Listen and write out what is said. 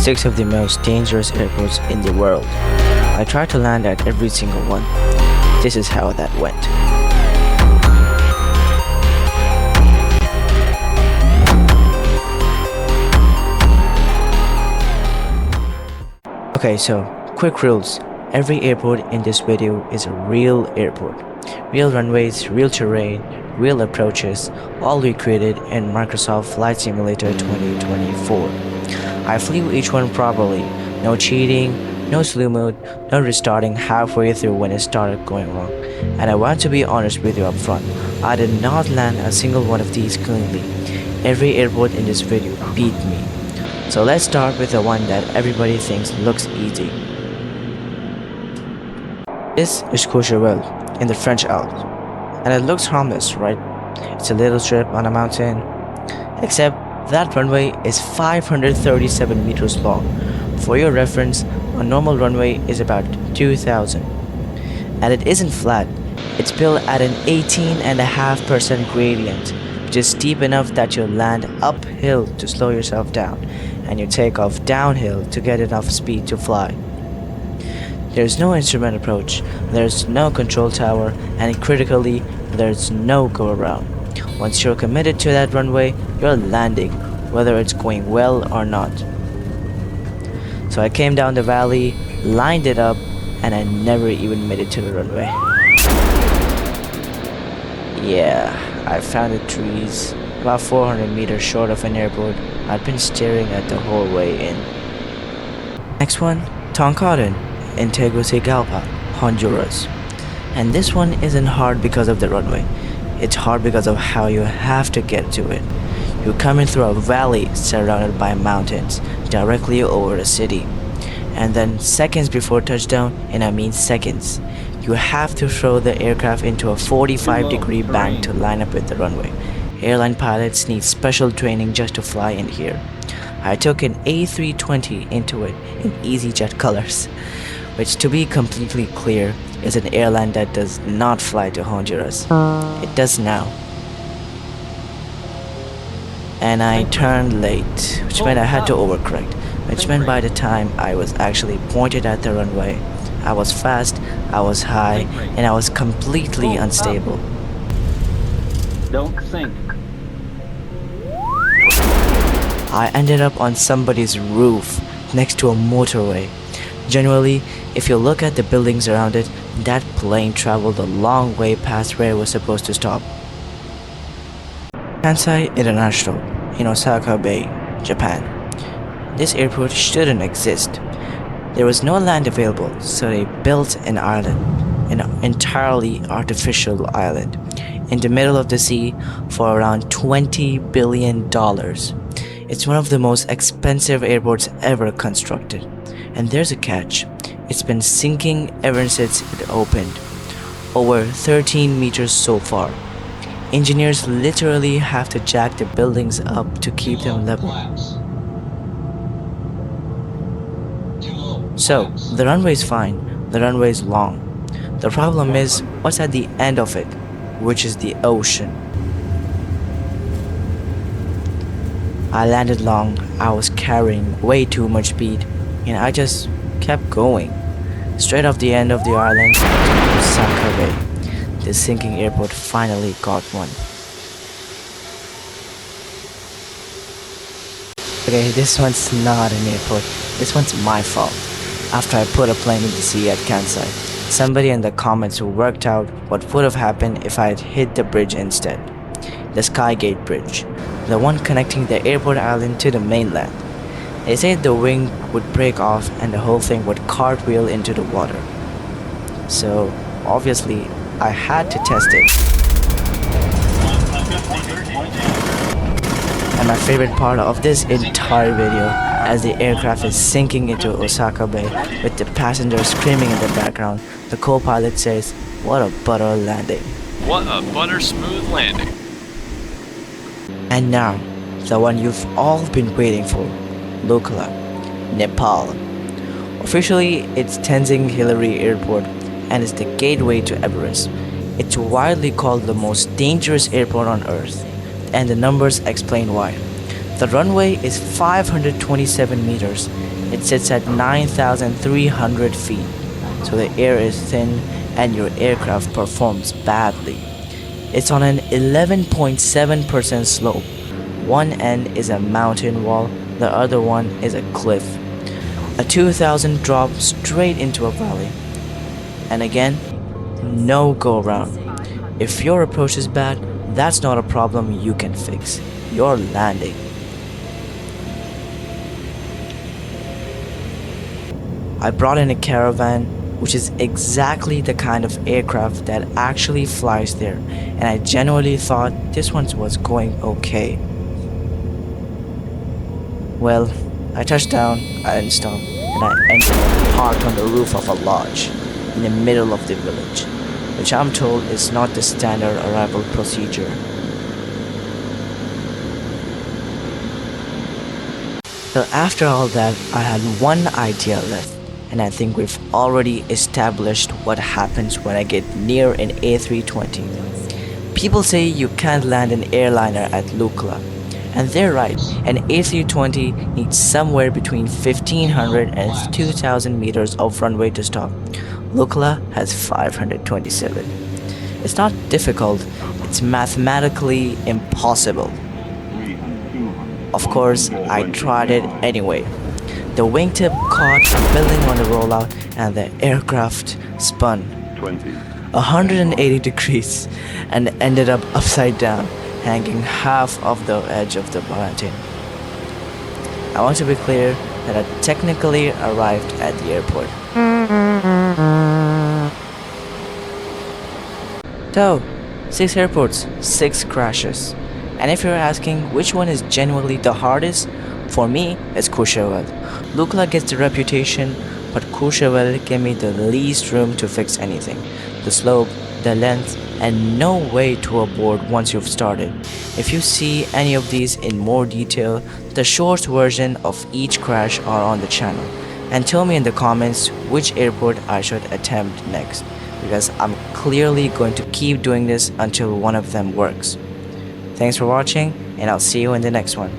6 of the most dangerous airports in the world. I tried to land at every single one. This is how that went. Okay, so quick rules. Every airport in this video is a real airport. Real runways, real terrain, real approaches, all recreated in Microsoft Flight Simulator 2024. I flew each one properly. No cheating, no slew mode, no restarting halfway through when it started going wrong. And I want to be honest with you up front. I did not land a single one of these cleanly. Every airport in this video beat me. So let's start with the one that everybody thinks looks easy. This is Courchevel in the French Alps. And it looks harmless, right? It's a little strip on a mountain. Except that runway is 537 meters long. For your reference, a normal runway is about 2,000. And it isn't flat. It's built at an 18.5% gradient, which is steep enough that you'll land uphill to slow yourself down, and you take off downhill to get enough speed to fly. There's no instrument approach, there's no control tower, and critically, there's no go around. Once you're committed to that runway, you're landing, whether it's going well or not. So I came down the valley, lined it up, and I never even made it to the runway. Yeah, I found the trees, about 400 meters short of an airport. I'd been staring at the whole way in. Next one, Toncontín in Tegucigalpa, Honduras. And this one isn't hard because of the runway. It's hard because of how you have to get to it. You're coming through a valley surrounded by mountains directly over the city. And then seconds before touchdown, and I mean seconds, you have to throw the aircraft into a 45-degree bank to line up with the runway. Airline pilots need special training just to fly in here. I took an A320 into it in EasyJet colors, which, to be completely clear, is an airline that does not fly to Honduras. It does now. And I turned late, which meant I had to overcorrect, which meant by the time I was actually pointed at the runway, I was fast, I was high, and I was completely unstable. Don't think. I ended up on somebody's roof next to a motorway. Generally, if you look at the buildings around it, that plane traveled a long way past where it was supposed to stop. Kansai International in Osaka Bay, Japan. This airport shouldn't exist. There was no land available, so they built an island, an entirely artificial island, in the middle of the sea for around $20 billion. It's one of the most expensive airports ever constructed. And there's a catch. It's been sinking ever since it opened. Over 13 meters so far. Engineers literally have to jack the buildings up to keep them level. So, the runway's fine, the runway's long. The problem is, what's at the end of it, which is the ocean. I landed long, I was carrying way too much speed, and I just kept going. Straight off the end of the island to Osaka Bay. The sinking airport finally got one. Okay, this one's not an airport, this one's my fault. After I put a plane in the sea at Kansai, somebody in the comments worked out what would have happened if I had hit the bridge instead. The Skygate Bridge, the one connecting the airport island to the mainland. They said the wing would break off and the whole thing would cartwheel into the water. So, obviously, I had to test it. And my favorite part of this entire video, as the aircraft is sinking into Osaka Bay with the passengers screaming in the background, the co-pilot says, "What a butter landing." What a butter smooth landing. And now, the one you've all been waiting for, Lukla, Nepal. Officially, it's Tenzing-Hillary Airport and is the gateway to Everest. It's widely called the most dangerous airport on Earth, and the numbers explain why. The runway is 527 meters It sits at 9,300 feet, so the air is thin and your aircraft performs badly. It's on an 11.7% slope. One end is a mountain wall, the other one is a cliff. A 2,000 drop straight into a valley. And again, no go around. If your approach is bad, that's not a problem you can fix. You're landing. I brought in a Caravan, which is exactly the kind of aircraft that actually flies there, and I genuinely thought this one was going okay. Well, I touched down, I didn't stop, and I ended up parked on the roof of a lodge in the middle of the village, which I'm told is not the standard arrival procedure. So after all that, I had one idea left, and I think we've already established what happens when I get near an A320. People say you can't land an airliner at Lukla, and they're right. An A320 needs somewhere between 1,500 and 2,000 meters of runway to stop. Lukla has 527. It's not difficult, it's mathematically impossible. Of course, I tried it anyway. The wingtip caught a building on the rollout and the aircraft spun 180 degrees and ended up upside down, hanging half of the edge of the mountain. I want to be clear that I technically arrived at the airport. So, 6 airports, 6 crashes. And if you're asking which one is genuinely the hardest, for me, it's Courchevel. Lukla gets the reputation, but Courchevel gave me the least room to fix anything. The slope, the length, and no way to abort once you've started. If you see any of these in more detail, the short version of each crash are on the channel. And tell me in the comments which airport I should attempt next, because I'm clearly going to keep doing this until one of them works. Thanks for watching, and I'll see you in the next one.